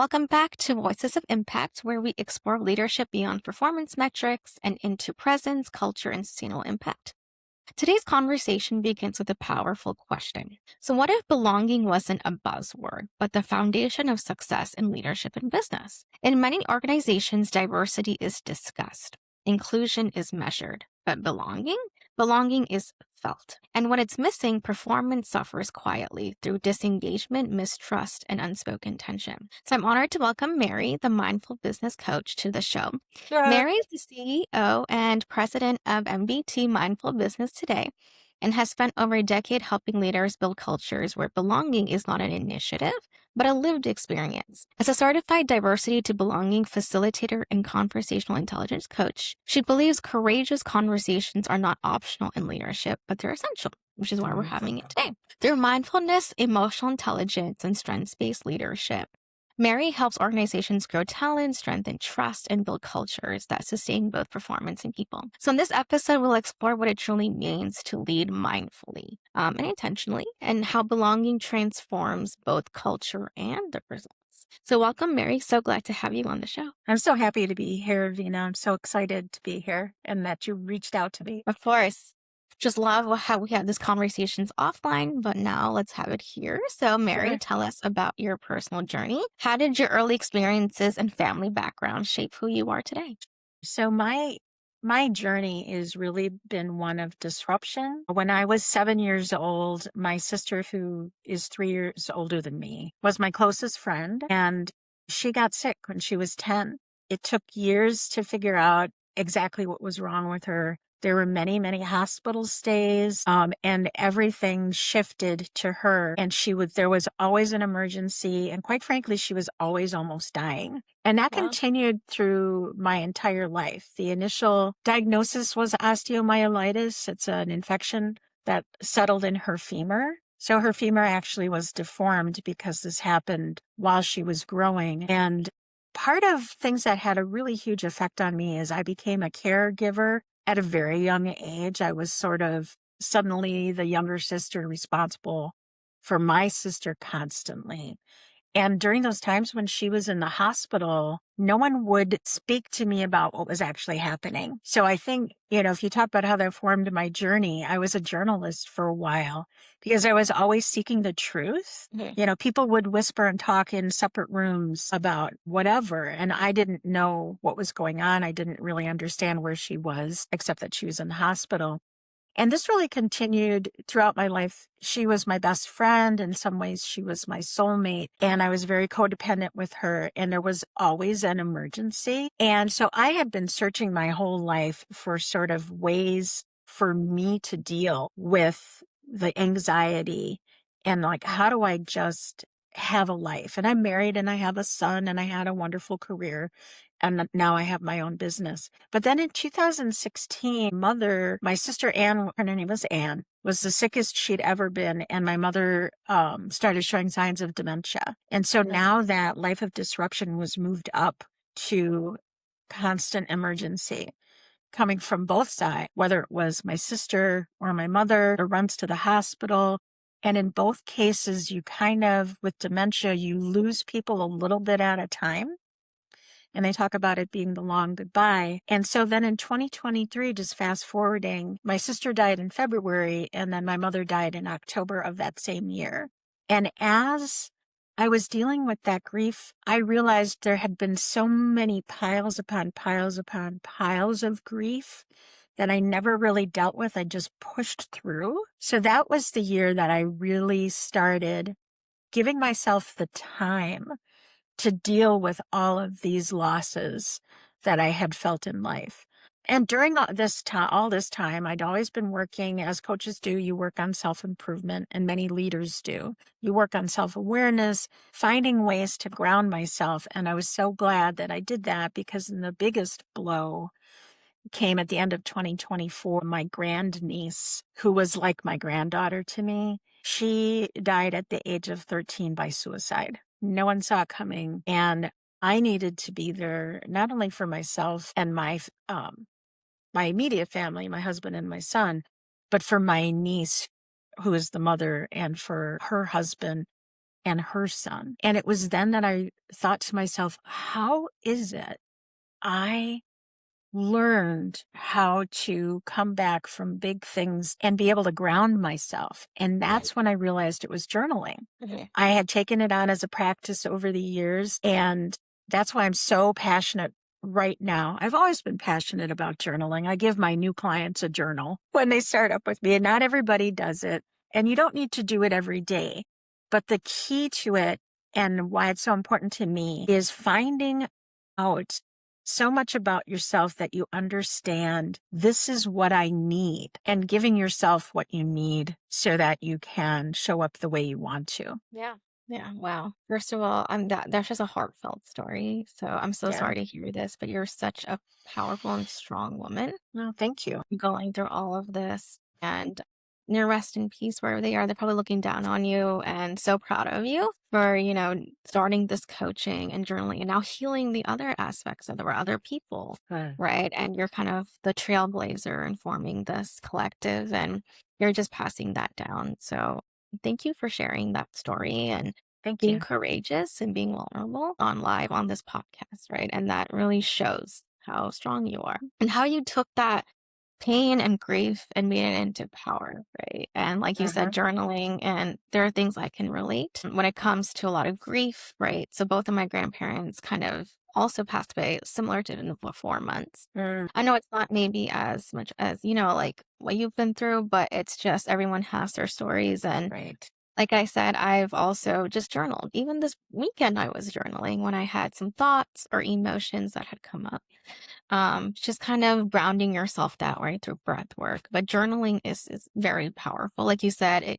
Welcome back to Voices of Impact, where we explore leadership beyond performance metrics and into presence, culture, and sustainable impact. Today's conversation begins with a powerful question. So, what if belonging wasn't a buzzword, but the foundation of success in leadership and business? In many organizations, diversity is discussed, inclusion is measured, but belonging is felt. And when it's missing, performance suffers quietly through disengagement, mistrust, and unspoken tension. So, I'm honored to welcome Mary, the mindful business coach, to the show. Sure. Mary is the CEO and president of MBT Mindful Business today and has spent over a decade helping leaders build cultures where belonging is not an initiative, but a lived experience. As a certified diversity to belonging facilitator and conversational intelligence coach, she believes courageous conversations are not optional in leadership, but they're essential, which is why we're having it today. Through mindfulness, emotional intelligence, and strengths-based leadership, Mary helps organizations grow talent, strengthen trust, and build cultures that sustain both performance and people. So in this episode, we'll explore what it truly means to lead mindfully and intentionally, and how belonging transforms both culture and the results. So welcome, Mary. So glad to have you on the show. I'm so happy to be here, Vina. I'm so excited to be here and that you reached out to me. Of course. Just love how we have these conversations offline, but now let's have it here. So, Mary, Sure. tell us about your personal journey. How did your early experiences and family background shape who you are today? So my journey has really been one of disruption. When I was 7 years old, my sister, who is 3 years older than me, was my closest friend, and she got sick when she was 10. It took years to figure out exactly what was wrong with her. There were many, many hospital stays, and everything shifted to her. And there was always an emergency. And quite frankly, she was always almost dying. And that Wow. continued through my entire life. The initial diagnosis was osteomyelitis. It's an infection that settled in her femur. So her femur actually was deformed because this happened while she was growing. And part of things that had a really huge effect on me is I became a caregiver at a very young age. I was sort of suddenly the younger sister responsible for my sister constantly. And during those times when she was in the hospital, no one would speak to me about what was actually happening. So I think, if you talk about how that formed my journey, I was a journalist for a while because I was always seeking the truth. Mhm. People would whisper and talk in separate rooms about whatever, and I didn't know what was going on. I didn't really understand where she was, except that she was in the hospital. And this really continued throughout my life. She was my best friend. In some ways, she was my soulmate. And I was very codependent with her. And there was always an emergency. And so I had been searching my whole life for sort of ways for me to deal with the anxiety and like, how do I just have a life? And I'm married and I have a son and I had a wonderful career. And now I have my own business. But then in 2016, my sister Ann, her name was Ann, was the sickest she'd ever been. And my mother started showing signs of dementia. And so now that life of disruption was moved up to constant emergency coming from both sides, whether it was my sister or my mother, or runs to the hospital. And in both cases, with dementia, you lose people a little bit at a time. And they talk about it being the long goodbye. And so then in 2023, just fast forwarding, my sister died in February, and then my mother died in October of that same year. And as I was dealing with that grief, I realized there had been so many piles upon piles upon piles of grief that I never really dealt with. I just pushed through. So that was the year that I really started giving myself the time to deal with all of these losses that I had felt in life. And during all this time, I'd always been working, as coaches do. You work on self-improvement, and many leaders do. You work on self-awareness, finding ways to ground myself. And I was so glad that I did that, because the biggest blow came at the end of 2024. My grandniece, who was like my granddaughter to me, she died at the age of 13 by suicide. No one saw it coming. And I needed to be there, not only for myself and my immediate family, my husband and my son, but for my niece, who is the mother, and for her husband, and her son. And it was then that I thought to myself, how is it I learned how to come back from big things and be able to ground myself? And that's when I realized it was journaling. I had taken it on as a practice over the years, and that's why I'm so passionate right now. I've always been passionate about journaling. I give my new clients a journal when they start up with me, and not everybody does it. And you don't need to do it every day. But the key to it, and why it's so important to me, is finding out so much about yourself that you understand this is what I need, and giving yourself what you need so that you can show up the way you want to. Yeah. Yeah. Wow. First of all, that's just a heartfelt story. So I'm so Yeah. sorry to hear this, but you're such a powerful and strong woman No, thank you. going through all of this. And near rest in peace wherever they are. They're probably looking down on you and so proud of you for, starting this coaching and journaling and now healing the other aspects of there were other people, Uh, right? And you're kind of the trailblazer in forming this collective and you're just passing that down. So thank you for sharing that story and Thank being you. courageous and being vulnerable on live on this podcast, right? And that really shows how strong you are and how you took that pain and grief and made it into power, right? And like you said, Uh-huh. journaling, and there are things I can relate when it comes to a lot of grief, right? So both of my grandparents kind of also passed away similar to in the 4 months. Mm, I know it's not maybe as much as, like what you've been through, but it's just everyone has their stories. And right. like I said, I've also just journaled. Even this weekend, I was journaling when I had some thoughts or emotions that had come up. Just kind of grounding yourself that way through breath work. But journaling is very powerful. Like you said,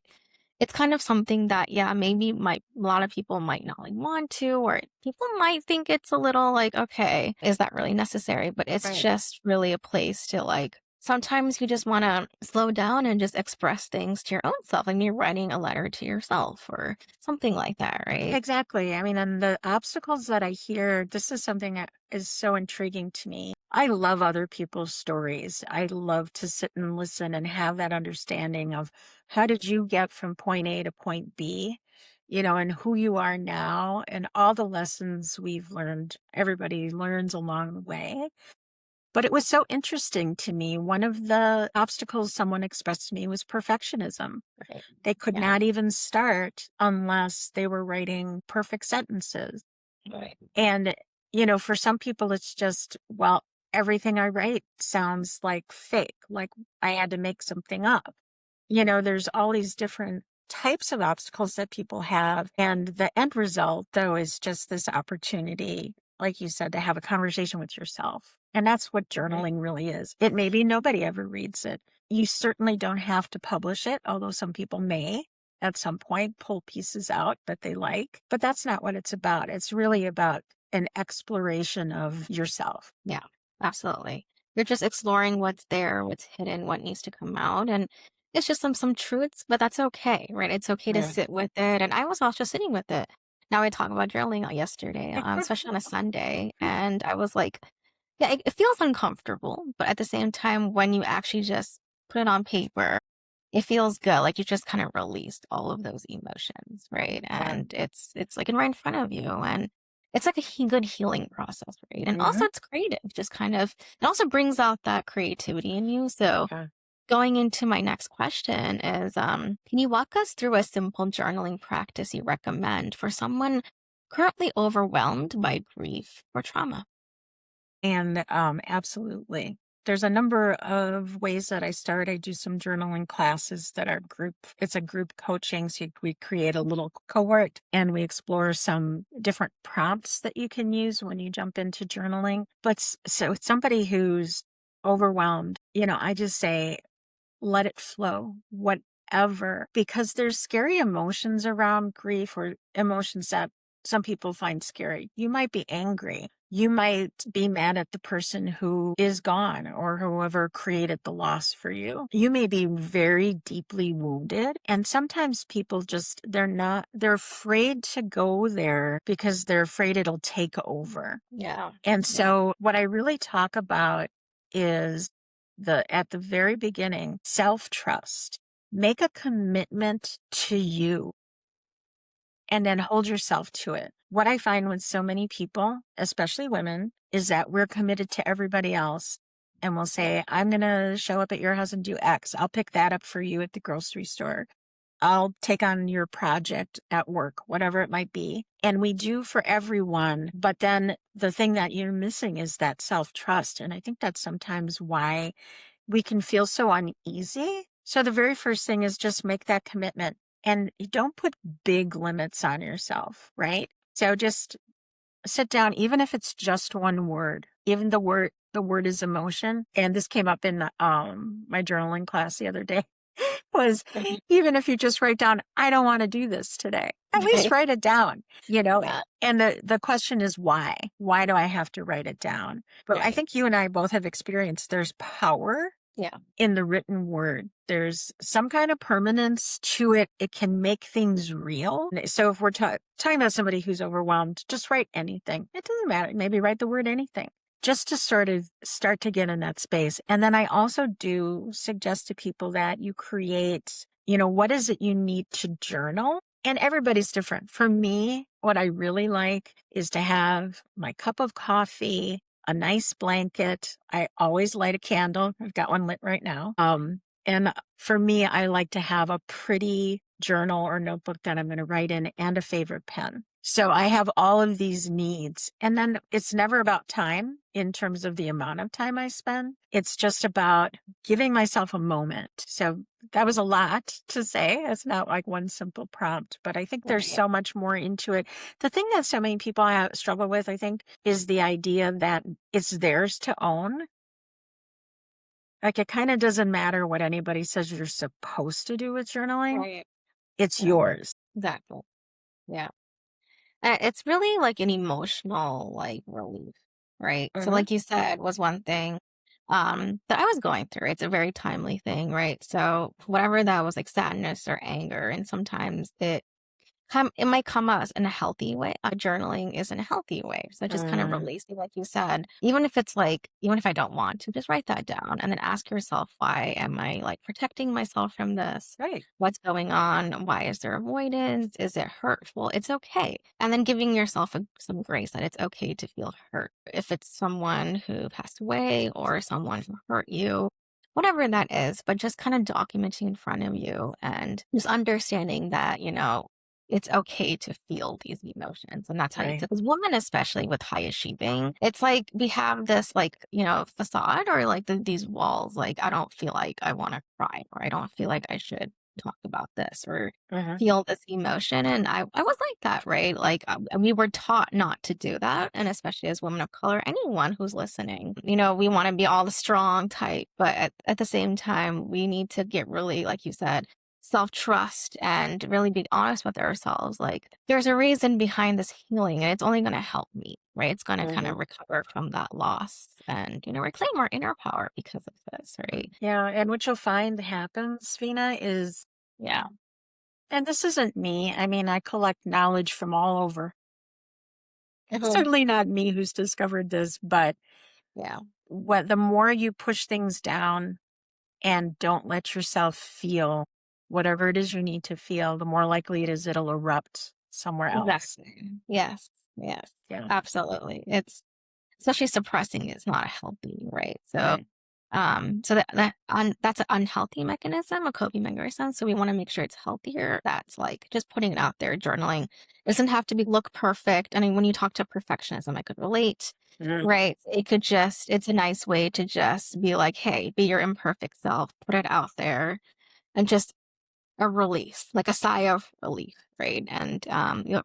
it's kind of something that, yeah, maybe might a lot of people might not like want to, or people might think it's a little like, okay, is that really necessary? But it's Right. just really a place to like sometimes you just want to slow down and just express things to your own self, like you're writing a letter to yourself or something like that, right? Exactly. I mean, and the obstacles that I hear, this is something that is so intriguing to me. I love other people's stories. I love to sit and listen and have that understanding of how did you get from point A to point B, and who you are now and all the lessons we've learned. Everybody learns along the way. But it was so interesting to me. One of the obstacles someone expressed to me was perfectionism. Right. They could Yeah. not even start unless they were writing perfect sentences. Right. And, for some people, it's just, well, everything I write sounds like fake, like I had to make something up. There's all these different types of obstacles that people have. And the end result, though, is just this opportunity, like you said, to have a conversation with yourself. And that's what Right. journaling really is. It maybe nobody ever reads it. You certainly don't have to publish it, although some people may at some point pull pieces out that they like. But that's not what it's about. It's really about an exploration of yourself. Yeah, absolutely. You're just exploring what's there, what's hidden, what needs to come out. And it's just some truths, but that's okay, right? It's okay to Yeah. sit with it. And I was also sitting with it. Now we talked about journaling yesterday, especially on a Sunday. And I was like, yeah, it feels uncomfortable, but at the same time, when you actually just put it on paper, it feels good. Like you just kind of released all of those emotions, right? Yeah. And it's like right in front of you. And it's like a good healing process, right? And Hmm. also it's creative, just kind of, it also brings out that creativity in you. So Yeah. going into my next question is, can you walk us through a simple journaling practice you recommend for someone currently overwhelmed by grief or trauma? And absolutely. There's a number of ways that I start. I do some journaling classes that are group, it's a group coaching. So we create a little cohort and we explore some different prompts that you can use when you jump into journaling. But so somebody who's overwhelmed, I just say, let it flow, whatever, because there's scary emotions around grief or emotions that some people find scary. You might be angry. You might be mad at the person who is gone or whoever created the loss for you. You may be very deeply wounded. And sometimes people they're afraid to go there because they're afraid it'll take over. Yeah. And Yeah. so what I really talk about is at the very beginning, self-trust. Make a commitment to you and then hold yourself to it. What I find with so many people, especially women, is that we're committed to everybody else. And we'll say, I'm going to show up at your house and do X. I'll pick that up for you at the grocery store. I'll take on your project at work, whatever it might be. And we do for everyone. But then the thing that you're missing is that self-trust. And I think that's sometimes why we can feel so uneasy. So the very first thing is just make that commitment, and you don't put big limits on yourself, right? So just sit down, even if it's just one word, even the word is emotion. And this came up in my journaling class the other day. Was even if you just write down, I don't want to do this today, at least write it down, Yeah. and the question is why? Why do I have to write it down? But I Right. think you and I both have experienced there's power Yeah. in the written word. There's some kind of permanence to it. It can make things real. So if we're talking about somebody who's overwhelmed, just write anything. It doesn't matter. Maybe write the word anything, just to sort of start to get in that space. And then I also do suggest to people that you create, what is it you need to journal? And everybody's different. For me, what I really like is to have my cup of coffee, a nice blanket. I always light a candle. I've got one lit right now. And for me, I like to have a pretty journal or notebook that I'm going to write in, and a favorite pen. So I have all of these needs. And then it's never about time in terms of the amount of time I spend. It's just about giving myself a moment. So that was a lot to say. It's not like one simple prompt, but I think there's Right. so much more into it. The thing that so many people struggle with, I think, is the idea that it's theirs to own. Like, it kind of doesn't matter what anybody says you're supposed to do with journaling. Right. It's Yeah. yours. Exactly. Yeah. It's really like an emotional like relief, right? So Hmm. like you said was one thing that I was going through. It's a very timely thing, right? So whatever that was like sadness or anger, and sometimes it might come out in a healthy way. Journaling is in a healthy way. So just kind of Mm, releasing, like you said, even if it's like, even if I don't want to, just write that down and then ask yourself, why am I like protecting myself from this? right. What's going on? Why is there avoidance? Is it hurtful? It's okay. And then giving yourself some grace that it's okay to feel hurt. If it's someone who passed away or someone who hurt you, whatever that is, but just kind of documenting in front of you and just understanding that, it's okay to feel these emotions. And that's how you Right. feel. Because women, especially with high achieving, it's like we have this like, facade or like these walls. Like, I don't feel like I want to cry, or I don't feel like I should talk about this or Hmm. feel this emotion. And I was like that, right? Like we were taught not to do that. And especially as women of color, anyone who's listening, we want to be all the strong type. But at the same time, we need to get really, like you said, self-trust and really be honest with ourselves. Like, there's a reason behind this healing, and it's only going to help me, right? It's going to kind Hmm. of recover from that loss and, reclaim our inner power because of this, right? Yeah. And what you'll find happens, Vina, is, Yeah. and this isn't me. I mean, I collect knowledge from all over. It's Mhm. certainly not me who's discovered this, but Yeah. the more you push things down and don't let yourself feel whatever it is you need to feel, the more likely it is it'll erupt somewhere else. Exactly. Yes. Yes. Yeah. Absolutely. It's especially suppressing is not healthy, right? So, Right. that's an unhealthy mechanism, a coping mechanism. So we want to make sure it's healthier. That's like just putting it out there. Journaling doesn't have to be look perfect. I mean, when you talk to perfectionism, I could relate, Mhm. right? It's a nice way to just be like, hey, be your imperfect self, put it out there, and just a release, like a sigh of relief, right? And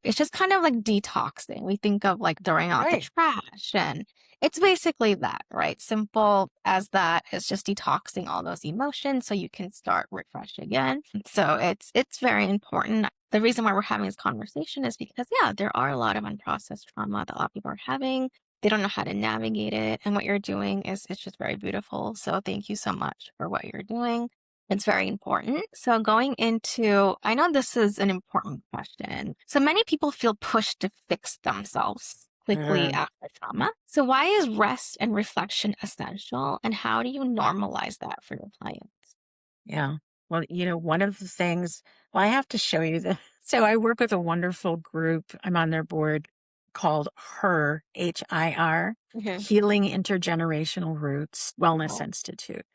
it's just kind of like detoxing. We think of like throwing out the Right. trash, and it's basically that, right? Simple as that. It's just detoxing all those emotions so you can start refresh again. So it's very important. The reason why we're having this conversation is because yeah, there are a lot of unprocessed trauma that a lot of people are having. They don't know how to navigate it, and what you're doing is it's just very beautiful. So thank you so much for what you're doing. It's very important. So going into, I know this is an important question. So many people feel pushed to fix themselves quickly Mhm. after trauma. So why is rest and reflection essential, and how do you normalize that for your clients? Yeah. Well, one of the things, well, I have to show you this. So I work with a wonderful group. I'm on their board called HIR, HIR, Hmm. Healing Intergenerational Roots Wellness Oh, Institute.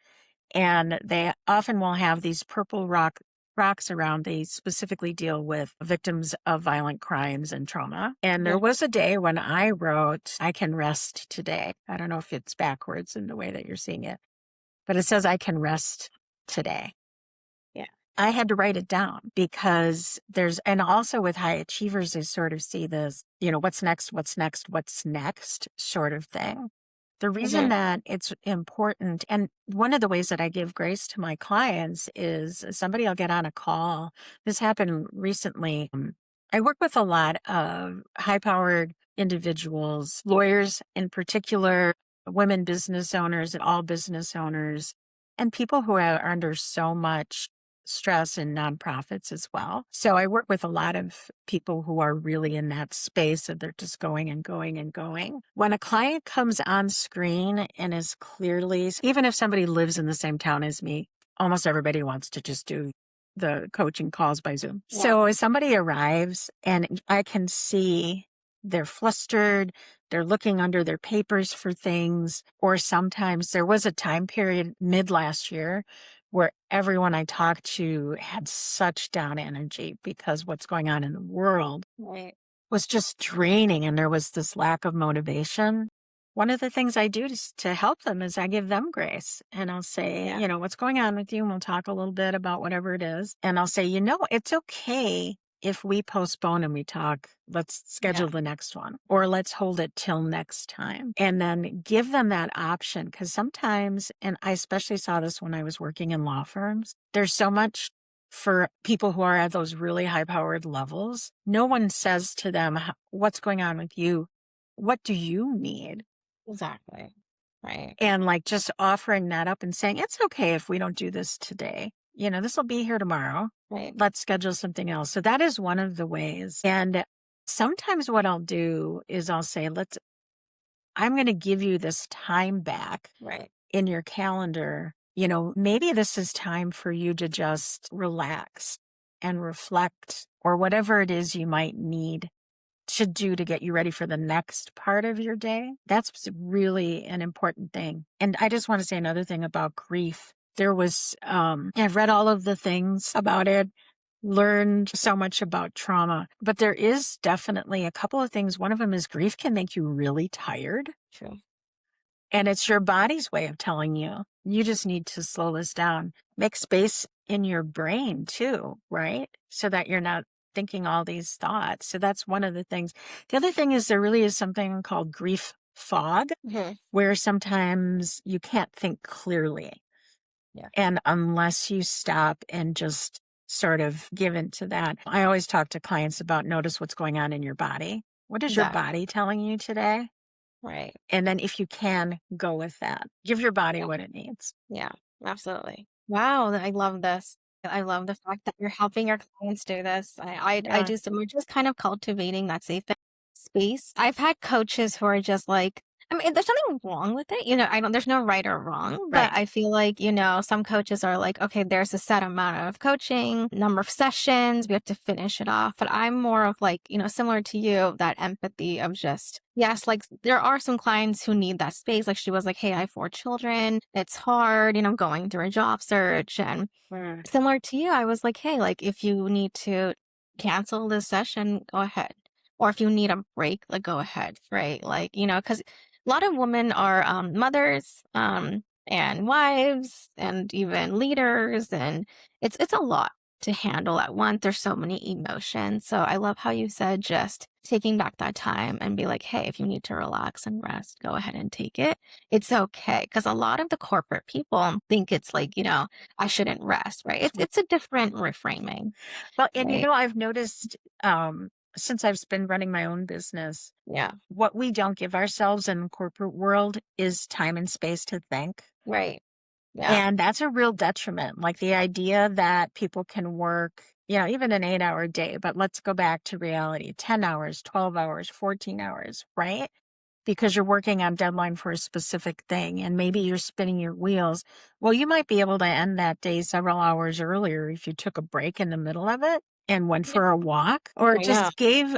And they often will have these purple rocks around. They specifically deal with victims of violent crimes and trauma. And there yeah, was a day when I wrote, I can rest today. I don't know if it's backwards in the way that you're seeing it, but it says I can rest today. yeah, I had to write it down because and also with high achievers, they sort of see this, what's next, what's next, what's next sort of thing. The reason hmm, that it's important, and one of the ways that I give grace to my clients is somebody will get on a call. This happened recently. I work with a lot of high powered individuals, lawyers in particular, women business owners, and all business owners, and people who are under so much stress in nonprofits as well. So I work with a lot of people who are really in that space of they're just going and going and going. When a client comes on screen and is clearly, even if somebody lives in the same town as me, almost everybody wants to just do the coaching calls by Zoom. yeah, So if somebody arrives and I can see they're flustered, they're looking under their papers for things, or sometimes there was a time period mid last year where everyone I talked to had such down energy because what's going on in the world right, was just draining and there was this lack of motivation. One of the things I do to help them is I give them grace and I'll say, yeah, what's going on with you? And we'll talk a little bit about whatever it is. And I'll say, it's okay if we postpone and we talk, let's yeah, schedule the next one or let's hold it till next time. And then give them that option. Cause sometimes, and I especially saw this when I was working in law firms, there's so much for people who are at those really high powered levels. No one says to them, what's going on with you? What do you need? exactly, right, And like just offering that up and saying, it's okay if we don't do this today. This will be here tomorrow. right, Let's schedule something else. So that is one of the ways. And sometimes what I'll do is I'll say, I'm going to give you this time back right, in your calendar. Maybe this is time for you to just relax and reflect or whatever it is you might need to do to get you ready for the next part of your day. That's really an important thing. And I just want to say another thing about grief. There was, I've read all of the things about it, learned so much about trauma, but there is definitely a couple of things. One of them is grief can make you really tired. true, And it's your body's way of telling you, you just need to slow this down. Make space in your brain too, right? So that you're not thinking all these thoughts. So that's one of the things. The other thing is there really is something called grief fog, hmm, where sometimes you can't think clearly. yeah, And unless you stop and just sort of give into that, I always talk to clients about notice what's going on in your body. What is your exactly, body telling you today? right, And then if you can, go with that. Give your body yeah. what it needs. Yeah, absolutely. Wow, I love this. I love the fact that you're helping your clients do this. I Yeah, do some, we're just kind of cultivating that safe space. I've had coaches who are just like, I mean, there's nothing wrong with it. I don't, there's no right or wrong, but right. I feel like, some coaches are like, okay, there's a set amount of coaching, number of sessions, we have to finish it off. But I'm more of like, similar to you, that empathy of just, yes, like there are some clients who need that space. Like she was like, hey, I have 4 children. It's hard, going through a job search. And Mm. similar to you, I was like, hey, like if you need to cancel this session, go ahead. Or if you need a break, like go ahead, right? Like, because a lot of women are mothers and wives and even leaders, and it's a lot to handle at once. There's so many emotions. So I love how you said just taking back that time and be like, hey, if you need to relax and rest, go ahead and take it. It's okay. Because a lot of the corporate people think it's like, I shouldn't rest, right? It's a different reframing, Well, and right? I've noticed since I've been running my own business, Yeah, what we don't give ourselves in the corporate world is time and space to think. right. Yeah, And that's a real detriment. Like the idea that people can work, even an 8-hour day, but let's go back to reality 10 hours, 12 hours, 14 hours, right? Because you're working on deadline for a specific thing and maybe you're spinning your wheels. Well, you might be able to end that day several hours earlier if you took a break in the middle of it. and went Yeah, for a walk, or I know. just gave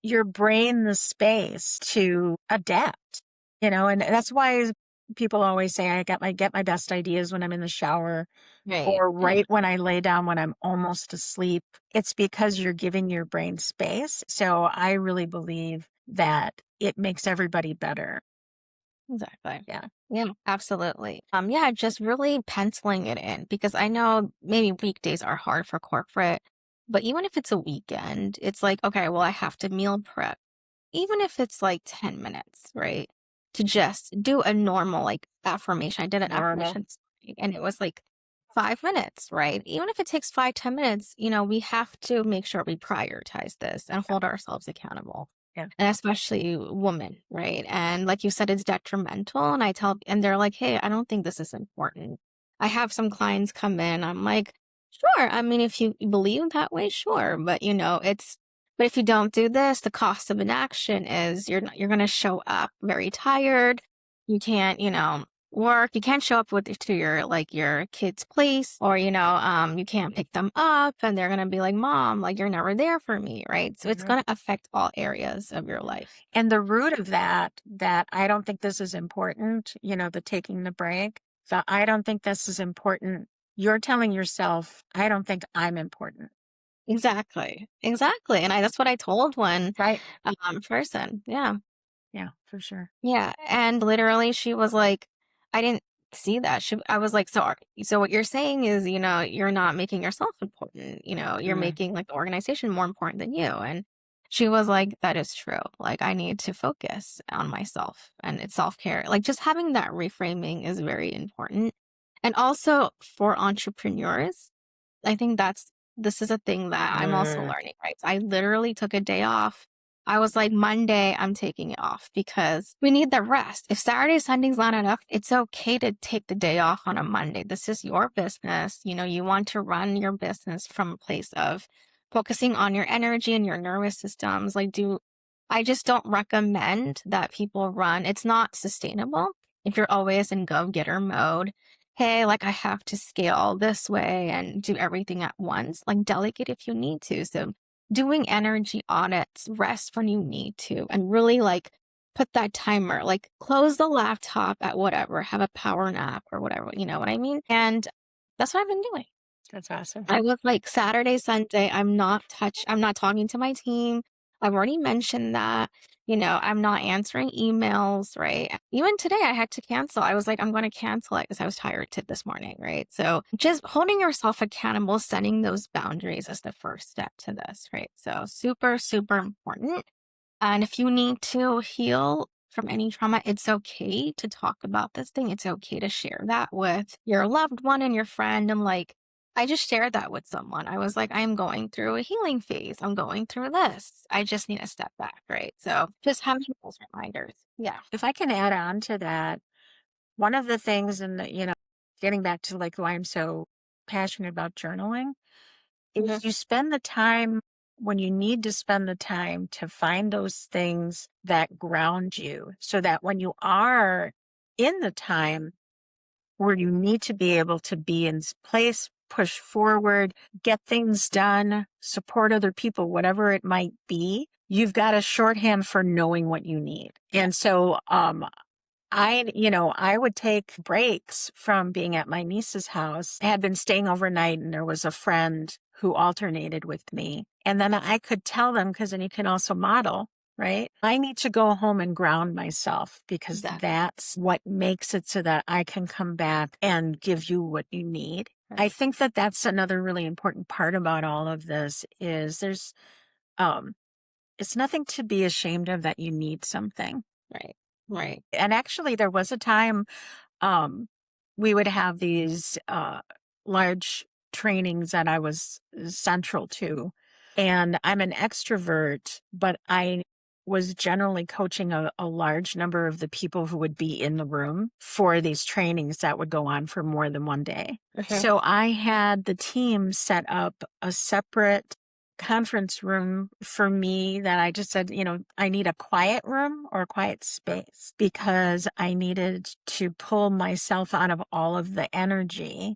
your brain the space to adapt, and that's why people always say get my best ideas when I'm in the shower Right. or Yeah, right when I lay down when I'm almost asleep. It's because you're giving your brain space. So I really believe that it makes everybody better. exactly. Yeah. Yeah, absolutely. Yeah, just really penciling it in because I know maybe weekdays are hard for corporate, but even if it's a weekend, it's like, okay, well, I have to meal prep. Even if it's like 10 minutes, right? To just do a normal like affirmation. I did an Normal. affirmation this morning, and it was like 5 minutes, right? Even if it takes 5, 10 minutes, we have to make sure we prioritize this and hold ourselves accountable. Yeah. And especially women, right? And like you said, it's detrimental. And they're like, hey, I don't think this is important. I have some clients come in. I'm like, sure. I mean, if you believe that way, sure. But but if you don't do this, the cost of inaction is you're going to show up very tired. You can't, work. You can't show up to your kid's place, or you can't pick them up, and they're going to be like, "Mom, like you're never there for me," right? So it's Mhm. going to affect all areas of your life. And the root of that I don't think this is important, the taking the break, the I don't think this is important. You're telling yourself, I don't think I'm important. Exactly. Exactly. And that's what I told one Right. person. Yeah. Yeah, for sure. Yeah, and literally she was like, "I didn't see that." I was like, "So what you're saying is, you're not making yourself important, you're Mm. making like the organization more important than you." And she was like, "That is true. Like I need to focus on myself and it's self-care." Like just having that reframing is very important. And also for entrepreneurs, I think this is a thing that I'm also Mm. learning, right? So I literally took a day off. I was like, Monday, I'm taking it off because we need the rest. If Saturday, Sunday's not enough, it's okay to take the day off on a Monday. This is your business. You want to run your business from a place of focusing on your energy and your nervous systems. I just don't recommend that people run. It's not sustainable if you're always in go-getter mode. Hey, like I have to scale this way and do everything at once. Like delegate if you need to. So doing energy audits, rest when you need to, and really like put that timer, like close the laptop at whatever, have a power nap or whatever, you know what I mean? And that's what I've been doing. That's awesome. I was like Saturday, Sunday, I'm not talking to my team. I've already mentioned that. I'm not answering emails, right? Even today I had to cancel. I was like, I'm going to cancel it because I was tired this morning, right? So just holding yourself accountable, setting those boundaries is the first step to this, right? So super, super important. And if you need to heal from any trauma, it's okay to talk about this thing. It's okay to share that with your loved one and your friend. And like, I just shared that with someone. I was like, I'm going through a healing phase. I'm going through this. I just need to step back, right? So just having those reminders. Yeah. If I can add on to that, one of the things, and getting back to like why I'm so passionate about journaling, Mhm. is you spend the time when you need to spend the time to find those things that ground you so that when you are in the time where you need to be able to be in place, push forward, get things done, support other people, whatever it might be, you've got a shorthand for knowing what you need. Yeah. And so, I would take breaks from being at my niece's house. I had been staying overnight and there was a friend who alternated with me. And then I could tell them, because then you can also model, right? I need to go home and ground myself because Exactly. that's what makes it so that I can come back and give you what you need. I Right. think that that's another really important part about all of this is um, it's nothing to be ashamed of that you need something. Right. Right. And actually, there was a time we would have these large trainings that I was central to. And I'm an extrovert, but I was generally coaching a large number of the people who would be in the room for these trainings that would go on for more than one day. Mhm. So I had the team set up a separate conference room for me that I just said, I need a quiet room or a quiet space because I needed to pull myself out of all of the energy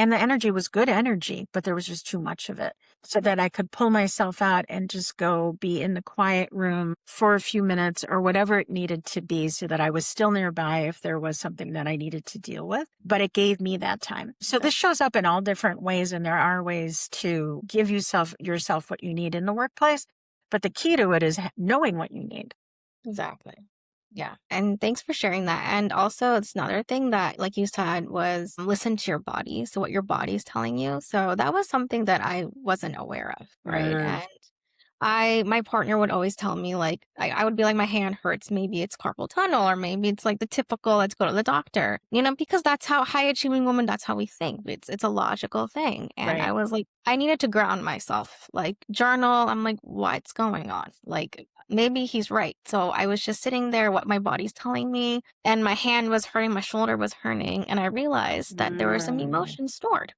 And the energy was good energy, but there was just too much of it, so that I could pull myself out and just go be in the quiet room for a few minutes or whatever it needed to be, so that I was still nearby if there was something that I needed to deal with. But it gave me that time. So this shows up in all different ways, and there are ways to give yourself what you need in the workplace. But the key to it is knowing what you need. Exactly. Yeah. And thanks for sharing that. And also, it's another thing that, like you said, was listen to your body. So, what your body's telling you. So, that was something that I wasn't aware of. Right. Mm, And my partner would always tell me, like, I would be like, my hand hurts. Maybe it's carpal tunnel, or maybe it's like the typical, let's go to the doctor, because that's how high achieving women, that's how we think. It's a logical thing. And right. I was like, I needed to ground myself, like journal. I'm like, what's going on? Like, maybe he's right. So I was just sitting there, what my body's telling me, and my hand was hurting, my shoulder was hurting. And I realized that there were some Mm, emotions stored,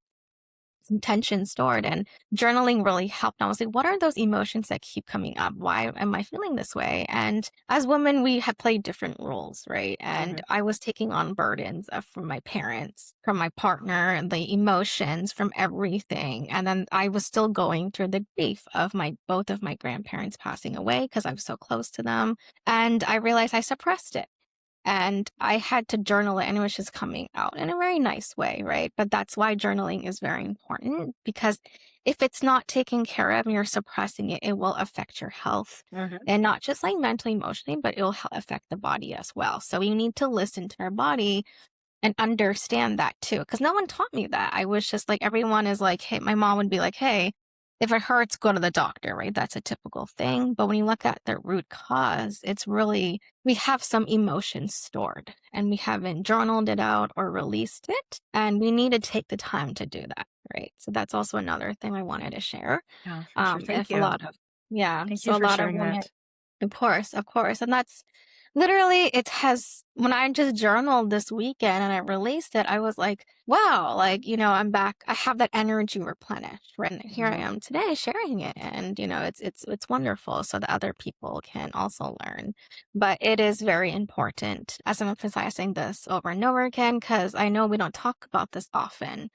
some tension stored, and journaling really helped. I was like, what are those emotions that keep coming up? Why am I feeling this way? And as women, we have played different roles, right? And mhm, I was taking on burdens from my parents, from my partner, and the emotions from everything. And then I was still going through the grief of my both of my grandparents passing away because I was so close to them. And I realized I suppressed it. And I had to journal it, and it was just coming out in a very nice way, right? But that's why journaling is very important, because if it's not taken care of and you're suppressing it, it will affect your health. mhm. And not just like mentally, emotionally, but it'll affect the body as well. So you need to listen to our body and understand that too. Because no one taught me that. I was just like, everyone is like, hey, my mom would be like, hey, if it hurts, go to the doctor, right? That's a typical thing. But when you look at the root cause, it's really, we have some emotions stored and we haven't journaled it out or released it. And we need to take the time to do that, right? So that's also another thing I wanted to share. Yeah, for sure. Thank If a you. lot of, yeah, Thank you so a for lot of sharing women, that. of course, of course. And that's literally, it has, when I just journaled this weekend and I released it, I was like, wow, like, I'm back. I have that energy replenished, right? And here I Mhm. am today sharing it. And, it's wonderful so that other people can also learn. But it is very important, as I'm emphasizing this over and over again, because I know we don't talk about this often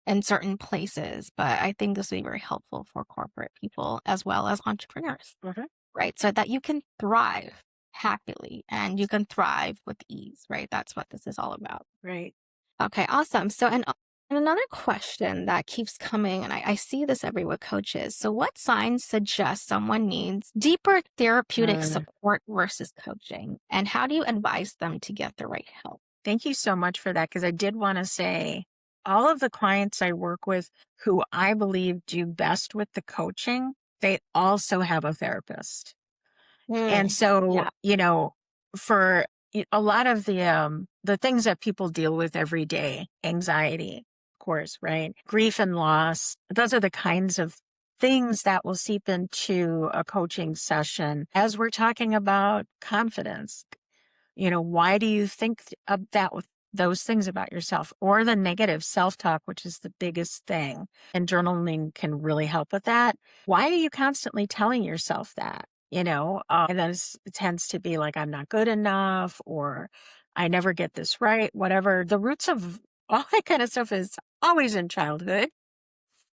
in certain places, but I think this would be very helpful for corporate people as well as entrepreneurs, Mhm. right? So that you can thrive happily and you can thrive with ease, right? That's what this is all about. Right. Okay, awesome. So, and another question that keeps coming, and I see this every with coaches. So, what signs suggest someone needs deeper therapeutic Mm. support versus coaching? And how do you advise them to get the right help? Thank you so much for that, because I did want to say all of the clients I work with who I believe do best with the coaching, they also have a therapist. And Mm, so, yeah, for a lot of the things that people deal with every day, anxiety, of course, right? Grief and loss, those are the kinds of things that will seep into a coaching session. As we're talking about confidence, why do you think of that with those things about yourself, or the negative self-talk, which is the biggest thing? And journaling can really help with that. Why are you constantly telling yourself that? And then it tends to be like, I'm not good enough, or I never get this right, whatever. The roots of all that kind of stuff is always in childhood.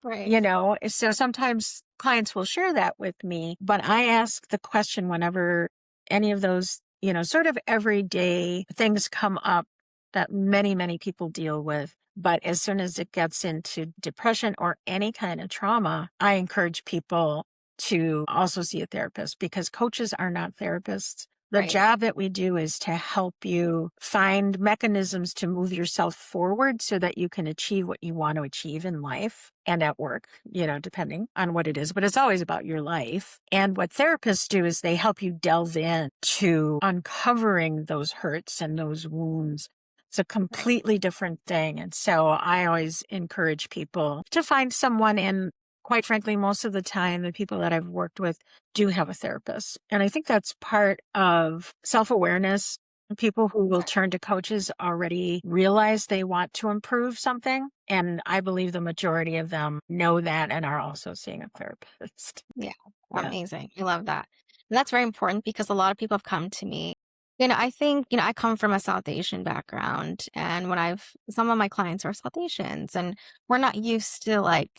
right, So sometimes clients will share that with me, but I ask the question whenever any of those, sort of everyday things come up that many, many people deal with. But as soon as it gets into depression or any kind of trauma, I encourage people to also see a therapist, because coaches are not therapists. The right, job that we do is to help you find mechanisms to move yourself forward so that you can achieve what you want to achieve in life and at work, depending on what it is. But it's always about your life. And what therapists do is they help you delve in to uncovering those hurts and those wounds. It's a right. completely different thing. And so I always encourage people to find someone, and quite frankly, most of the time, the people that I've worked with do have a therapist. And I think that's part of self-awareness. People who will Right. turn to coaches already realize they want to improve something. And I believe the majority of them know that and are also seeing a therapist. Yeah, Yeah. amazing. I love that. And that's very important because a lot of people have come to me. I think, I come from a South Asian background, and some of my clients are South Asians, and we're not used to like,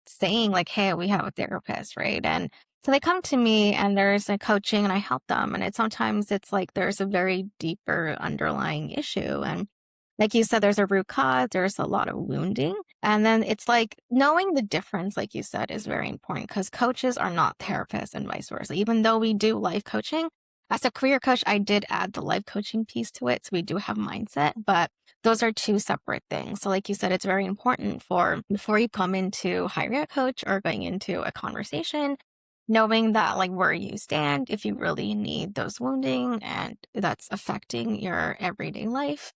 saying like, hey, we have a therapist, right? And so they come to me and there's a coaching and I help them. And sometimes it's like there's a very deeper underlying issue. And like you said, there's a root cause, there's a lot of wounding. And then it's like knowing the difference, like you said, is very important because coaches are not therapists and vice versa. Even though we do life coaching, as a career coach, I did add the life coaching piece to it. So we do have mindset, but those are two separate things. So like you said, it's very important for before you come into hiring a coach or going into a conversation, knowing that like where you stand, if you really need those wounding and that's affecting your everyday life,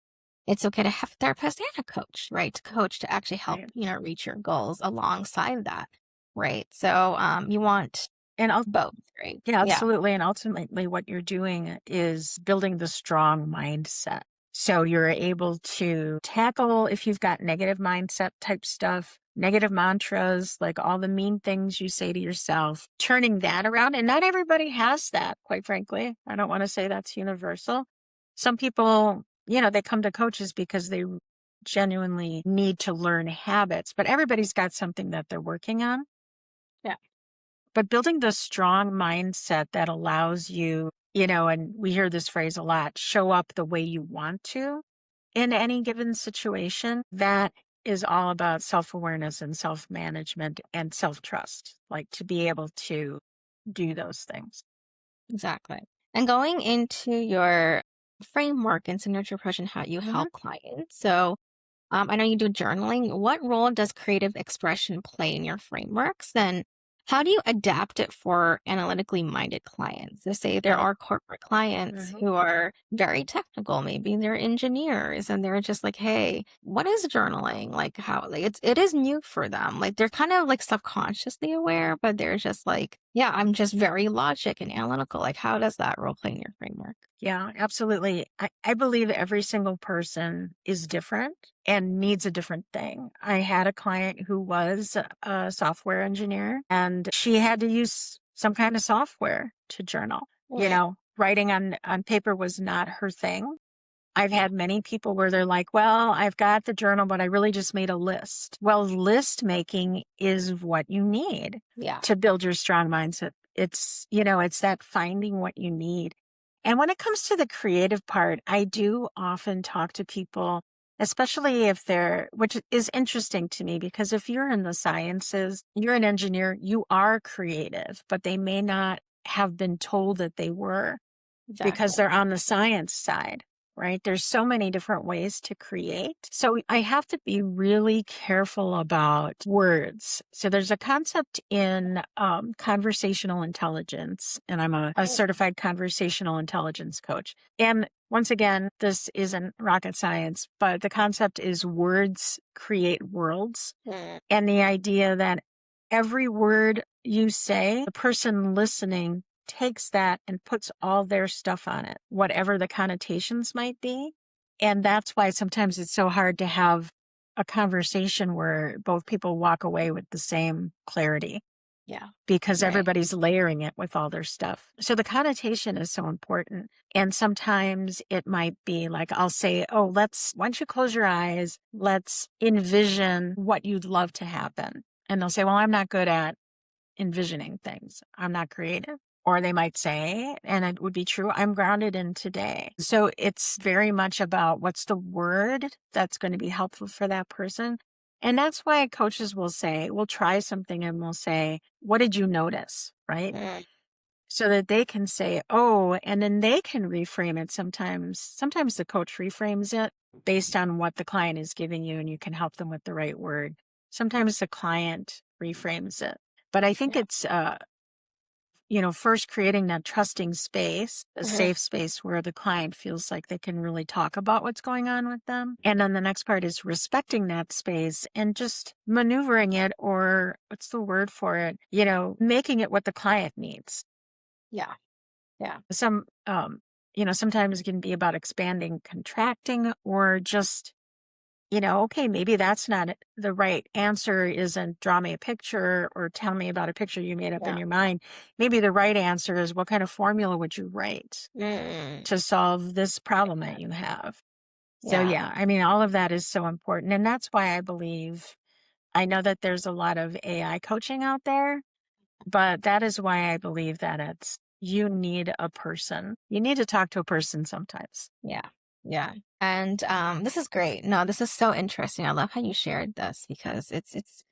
it's okay to have a therapist and a coach, right? To coach to actually help, Right. reach your goals alongside that. Right. So you want And both, right? yeah, Yeah. absolutely. And ultimately, what you're doing is building the strong mindset. So you're able to tackle if you've got negative mindset type stuff, negative mantras, like all the mean things you say to yourself, turning that around. And not everybody has that, quite frankly. I don't want to say that's universal. Some people, they come to coaches because they genuinely need to learn habits, but everybody's got something that they're working on. Yeah. But building the strong mindset that allows you, and we hear this phrase a lot, show up the way you want to in any given situation, that is all about self awareness and self management and self trust, like to be able to do those things. Exactly. And going into your framework and signature approach and how you Mhm. help clients. So, I know you do journaling. What role does creative expression play in your frameworks? And how do you adapt it for analytically minded clients? So say there Right. are corporate clients Mhm. who are very technical. Maybe they're engineers and they're just like, hey, what is journaling? Like how like it is new for them. Like they're kind of like subconsciously aware, but they're just like, yeah, I'm just very logic and analytical. Like how does that role play in your framework? Yeah, absolutely. I believe every single person is different and needs a different thing. I had a client who was a software engineer and she had to use some kind of software to journal. Mm, Writing on paper was not her thing. I've yeah. had many people where they're like, well, I've got the journal, but I really just made a list. Well, list making is what you need Yeah. to build your strong mindset. It's that finding what you need. And when it comes to the creative part, I do often talk to people, especially which is interesting to me because if you're in the sciences, you're an engineer, you are creative, but they may not have been told that they were because Exactly. they're on the science side, right? There's so many different ways to create. So I have to be really careful about words. So there's a concept in conversational intelligence, and I'm a certified conversational intelligence coach. And once again, this isn't rocket science, but the concept is words create worlds. Mm, And the idea that every word you say, the person listening takes that and puts all their stuff on it, whatever the connotations might be. And that's why sometimes it's so hard to have a conversation where both people walk away with the same clarity yeah. because Right. everybody's layering it with all their stuff. So the connotation is so important. And sometimes it might be like, I'll say, oh, once you close your eyes, let's envision what you'd love to happen. And they'll say, well, I'm not good at envisioning things. I'm not creative. Or they might say, and it would be true, I'm grounded in today. So it's very much about what's the word that's going to be helpful for that person. And that's why coaches will say, we'll try something and we'll say, what did you notice? Right. Mm, So that they can say, oh, and then they can reframe it sometimes. Sometimes the coach reframes it based on what the client is giving you, and you can help them with the right word. Sometimes the client reframes it. But I think yeah. it's first creating that trusting space, a Mhm. safe space where the client feels like they can really talk about what's going on with them. And then the next part is respecting that space and just maneuvering it, or what's the word for it? Making it what the client needs. Yeah. Yeah. Sometimes it can be about expanding, contracting, or just okay, maybe that's not the right answer, isn't draw me a picture or tell me about a picture you made up in Yeah. your mind. Maybe the right answer is, what kind of formula would you write Mm, to solve this problem that you have? So, yeah. yeah, I mean, all of that is so important. And that's why I know that there's a lot of AI coaching out there, but that is why I believe that you need a person. You need to talk to a person sometimes. Yeah. Yeah. And this is great. No, this is so interesting. I love how you shared this because it's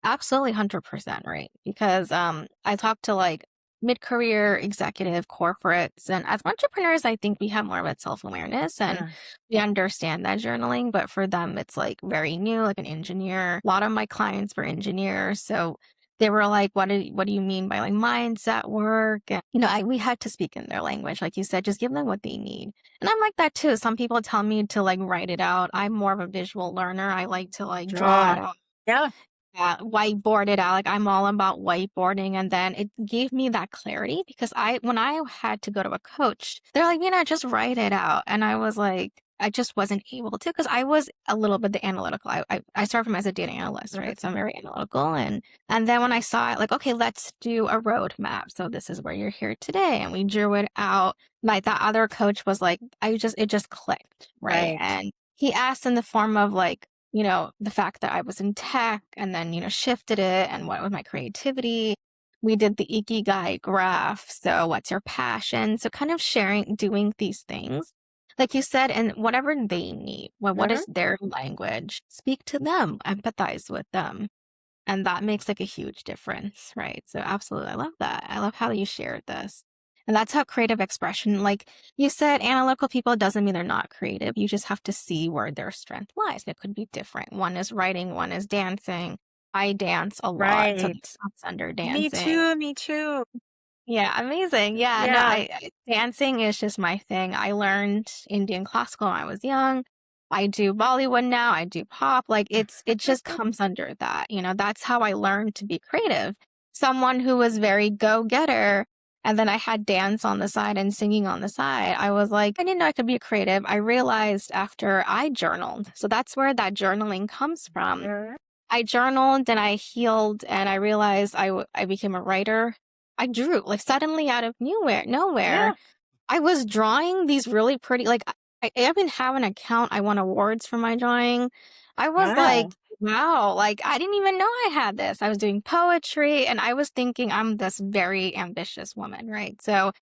absolutely 100% right. Because I talk to like mid-career executive corporates, and as entrepreneurs, I think we have more of a self-awareness and Uh, we understand that journaling, but for them it's like very new, like an engineer. A lot of my clients were engineers, so they were like, what do you mean by like mindset work? And we had to speak in their language. Like you said, just give them what they need. And I'm like that too. Some people tell me to like write it out. I'm more of a visual learner. I like to like draw draw. it out, Yeah. whiteboard it out. Like I'm all about whiteboarding. And then it gave me that clarity because when I had to go to a coach, they're like, just write it out. And I was like, I just wasn't able to because I was a little bit the analytical. I started from as a data analyst, Mhm. right? So I'm very analytical. And then when I saw it, like, okay, let's do a roadmap. So this is where you're here today. And we drew it out. Like that other coach was like, it just clicked, right? Right. And he asked in the form of like, the fact that I was in tech and then, shifted it and what was my creativity. We did the Ikigai graph. So what's your passion? So kind of sharing, doing these things, like you said, and whatever they need, what Mhm. is their language? Speak to them, empathize with them. And that makes like a huge difference, right? So absolutely. I love that. I love how you shared this. And that's how creative expression, like you said, analytical people doesn't mean they're not creative. You just have to see where their strength lies. And it could be different. One is writing, one is dancing. I dance a lot, so that Right. comes under Me dancing. too. Me too. Yeah, amazing. Yeah, no, Yeah. dancing is just my thing. I learned Indian classical when I was young. I do Bollywood now. I do pop. Like it just comes under that. That's how I learned to be creative. Someone who was very go-getter, and then I had dance on the side and singing on the side. I was like, I didn't know I could be creative. I realized after I journaled. So that's where that journaling comes from. Mhm. I journaled and I healed and I realized I became a writer. I drew like suddenly out of nowhere. Yeah. I was drawing these really pretty, like I even have an account. I won awards for my drawing. I was like, Wow. wow, like I didn't even know I had this. I was doing poetry and I was thinking I'm this very ambitious woman, right? So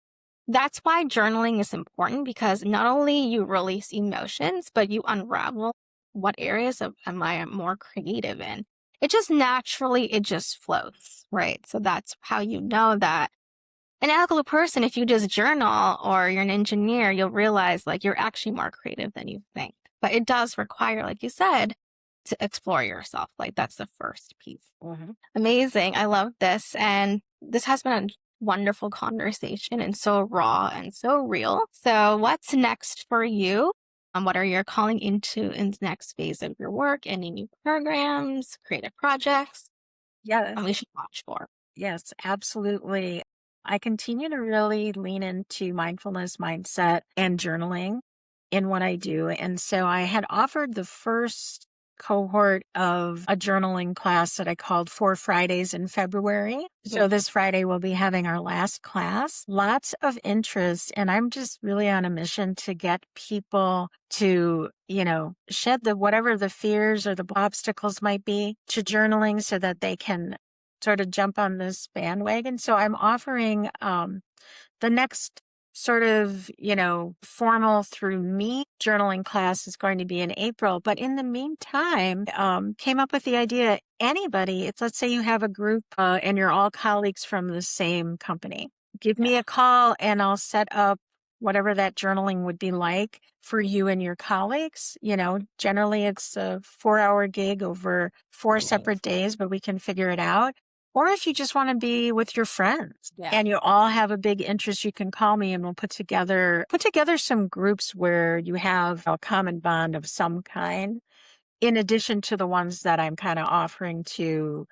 that's why journaling is important because not only you release emotions, but you unravel what areas of am I more creative in. It just flows, right? So that's how you know that an analytical person, if you just journal or you're an engineer, you'll realize like you're actually more creative than you think. But it does require, like you said, to explore yourself. Like that's the first piece. Mhm. Amazing. I love this. And this has been a wonderful conversation and so raw and so real. So, what's next for you? What are you calling into in the next phase of your work? Any new programs, creative projects? Yes. And we should watch for. Yes, absolutely. I continue to really lean into mindfulness mindset and journaling in what I do. And so I had offered the first cohort of a journaling class that I called 4 Fridays in February. So Mhm. this Friday we'll be having our last class. Lots of interest. And I'm just really on a mission to get people to, shed whatever the fears or the obstacles might be to journaling so that they can sort of jump on this bandwagon. So I'm offering the next sort of, formal through me journaling class is going to be in April. But in the meantime, came up with the idea anybody, let's say you have a group and you're all colleagues from the same company. Give Yeah, me a call and I'll set up whatever that journaling would be like for you and your colleagues. Generally it's a 4 hour gig over four amazing. separate days, but we can figure it out. Or if you just want to be with your friends Yeah, and you all have a big interest, you can call me and we'll put together some groups where you have a common bond of some kind, in addition to the ones that I'm kind of offering to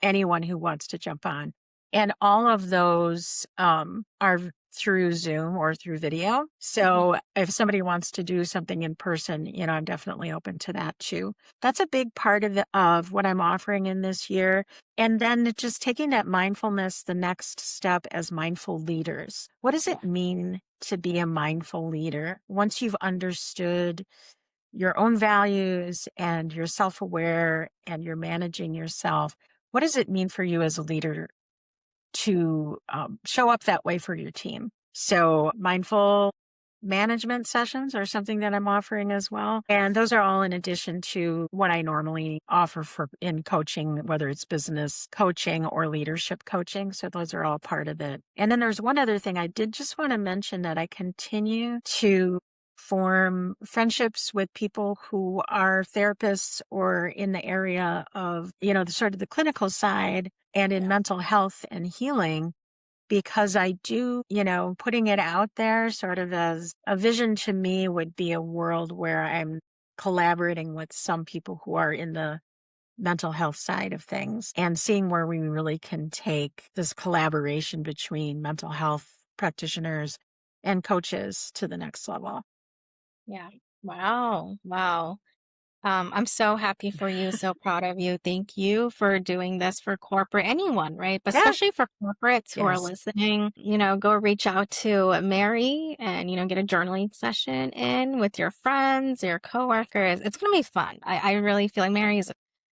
anyone who wants to jump on. And all of those are through Zoom or through video. Mhm. So if somebody wants to do something in person, I'm definitely open to that too. That's a big part of what I'm offering in this year. And then just taking that mindfulness the next step as mindful leaders. What does Yeah. it mean to be a mindful leader? Once you've understood your own values and you're self-aware and you're managing yourself, what does it mean for you as a leader to show up that way for your team? So mindful management sessions are something that I'm offering as well. And those are all in addition to what I normally offer for in coaching, whether it's business coaching or leadership coaching. So those are all part of it. And then there's one other thing I did just want to mention, that I continue to form friendships with people who are therapists or in the area of, the sort of the clinical side and in Yeah. mental health and healing, because I do, putting it out there sort of as a vision to me would be a world where I'm collaborating with some people who are in the mental health side of things and seeing where we really can take this collaboration between mental health practitioners and coaches to the next level. Yeah. Wow. Wow. I'm so happy for you, so proud of you. Thank you for doing this for corporate, anyone, right? But Yeah. especially for corporates who are Yes. listening, go reach out to Mary and, get a journaling session in with your friends, your coworkers. It's going to be fun. I really feel like Mary is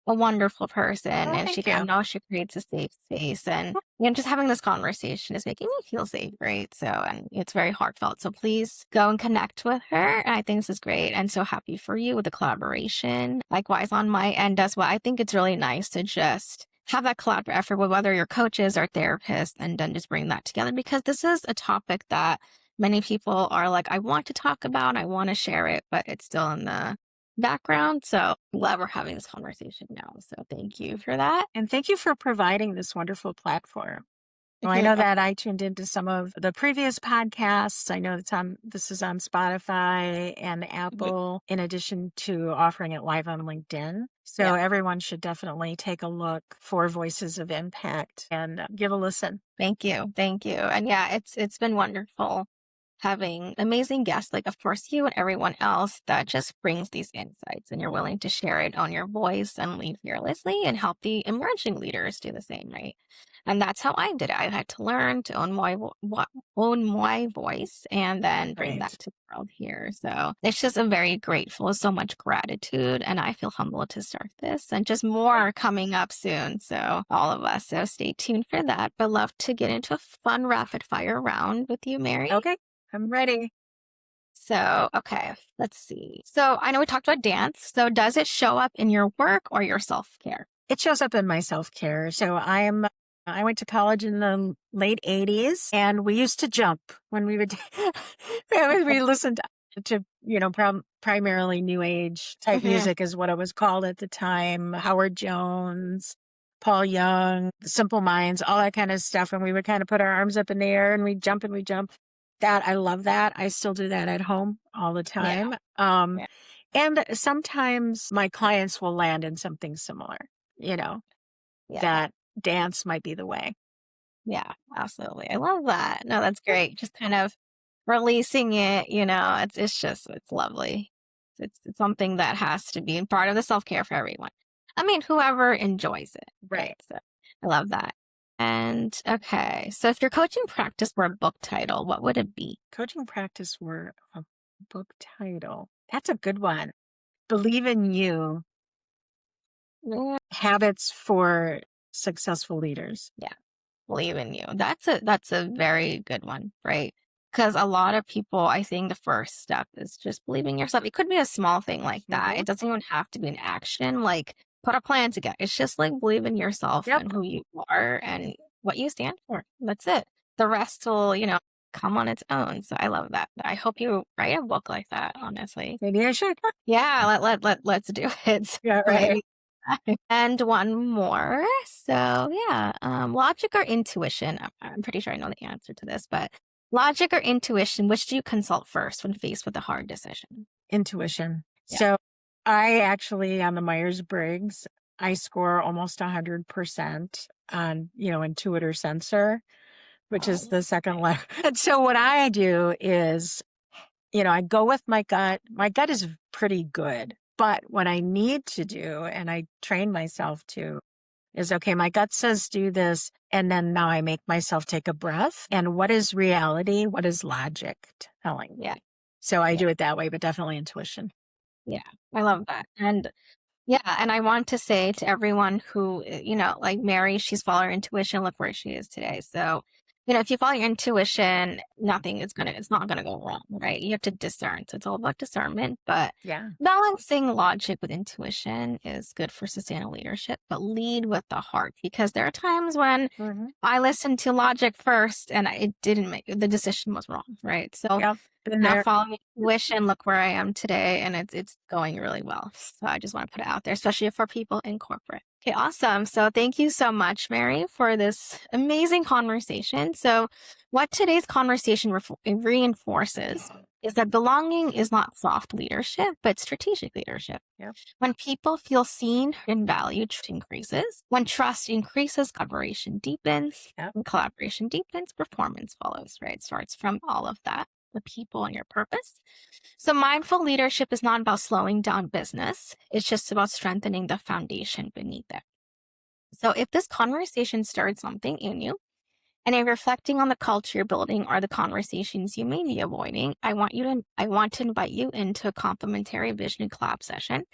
a wonderful person Oh, and thank I you. know she creates a safe space and just having this conversation is making me feel safe, right? So and it's very heartfelt. So please go and connect with her. And I think this is great and so happy for you with the collaboration. Likewise on my end as well. I think it's really nice to just have that collaborative effort with whether you're coaches or therapists and then just bring that together because this is a topic that many people are like, I want to talk about, I want to share it, but it's still in the background. So glad we're having this conversation now. So thank you for that. And thank you for providing this wonderful platform. Well, I You're know welcome. that I tuned into some of the previous podcasts. I know this is on Spotify and Mhm. Apple, in addition to offering it live on LinkedIn. So Yeah. everyone should definitely take a look for Voices of Impact and give a listen. Thank you. Thank you. And yeah, it's been wonderful having amazing guests, like of course you and everyone else that just brings these insights and you're willing to share it on your voice and lead fearlessly and help the emerging leaders do the same, right? And that's how I did it. I had to learn to own my voice and then bring Right. that to the world here. So it's just a very grateful, so much gratitude, and I feel humbled to start this and just more coming up soon. So all of us. So stay tuned for that. But love to get into a fun rapid fire round with you, Mary. Okay, I'm ready. So, okay, let's see. So, I know we talked about dance. So, does it show up in your work or your self care? It shows up in my self-care. So I went to college in the late 80s, and we used to jump when we would we listened to, primarily new age type Hmm. music is what it was called at the time. Howard Jones, Paul Young, the Simple Minds, all that kind of stuff. And we would kind of put our arms up in the air and we'd jump and we'd jump. I love that. I still do that at home all the Yeah, time. yeah, And sometimes my clients will land in something similar, you know, yeah, that dance might be the way. yeah, absolutely. I love that. No, that's great. Just kind of releasing it, it's lovely. It's something that has to be part of the self care for everyone. I mean, whoever enjoys it, right? Right. So I love that. And okay, so if your coaching practice were a book title, what would it be? Coaching practice were a book title. That's a good one. Believe in You, Habits for Successful Leaders. Yeah, believe in you. That's a very good one, right? Because a lot of people, I think the first step is just believing yourself. It could be a small thing like that. Mhm. It doesn't even have to be an action, like put a plan together. It's just like believe in yourself Yep. and who you are and what you stand for. That's it. The rest will, come on its own. So I love that. I hope you write a book like that, honestly. Maybe I should. Yeah, let's do it. Yeah, So right. maybe and one more. So yeah, logic or intuition? I'm pretty sure I know the answer to this, but logic or intuition, which do you consult first when faced with a hard decision? Intuition. Yeah. So I actually, on the Myers-Briggs, I score almost 100% on, intuitor sensor. which is the second letter. And so what I do is, I go with my gut. My gut is pretty good. But what I need to do, and I train myself to, is okay, my gut says do this. And then now I make myself take a breath. And what is reality? What is logic telling Yeah. me? So I Yeah. do it that way, but definitely intuition. Yeah. I love that. And yeah, and I want to say to everyone who, like Mary, she's following her intuition. Look where she is today. So, if you follow your intuition, it's not gonna go wrong, right? You have to discern. So it's all about discernment, but Yeah. balancing logic with intuition is good for sustainable leadership, but lead with the heart because there are times when Hmm. I listened to logic first and it didn't make the decision was wrong, right? So Yep. Been now there. following intuition, look where I am today, and it's going really well. So I just want to put it out there, especially for people in corporate. Okay, awesome. So thank you so much, Mary, for this amazing conversation. So what today's conversation reinforces is that belonging is not soft leadership, but strategic leadership. Yep. When people feel seen and valued, trust increases. When trust increases, collaboration deepens. Yep. When collaboration deepens, performance follows, right? It starts from all of that, the people and your purpose. So mindful leadership is not about slowing down business. It's just about strengthening the foundation beneath it. So if this conversation stirred something in you, and in reflecting on the culture you're building or the conversations you may be avoiding, I want to invite you into a complimentary vision collab session.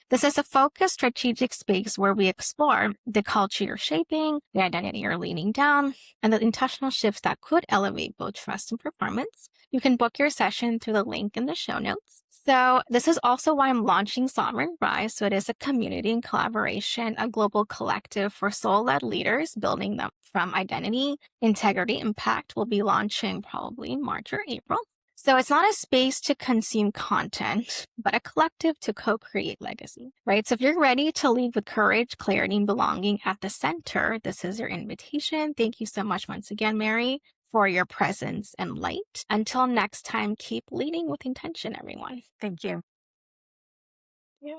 This is a focused strategic space where we explore the culture you're shaping, the identity you're leaning down, and the intentional shifts that could elevate both trust and performance. You can book your session through the link in the show notes. So this is also why I'm launching Sovereign Rise. So it is a community and collaboration, a global collective for soul-led leaders building them from identity, integrity, impact. We'll be launching probably in March or April. So it's not a space to consume content, but a collective to co-create legacy, right? So if you're ready to lead with courage, clarity, and belonging at the center, this is your invitation. Thank you so much once again, Mary, for your presence and light. Until next time, keep leading with intention, everyone. Thank you. Yeah.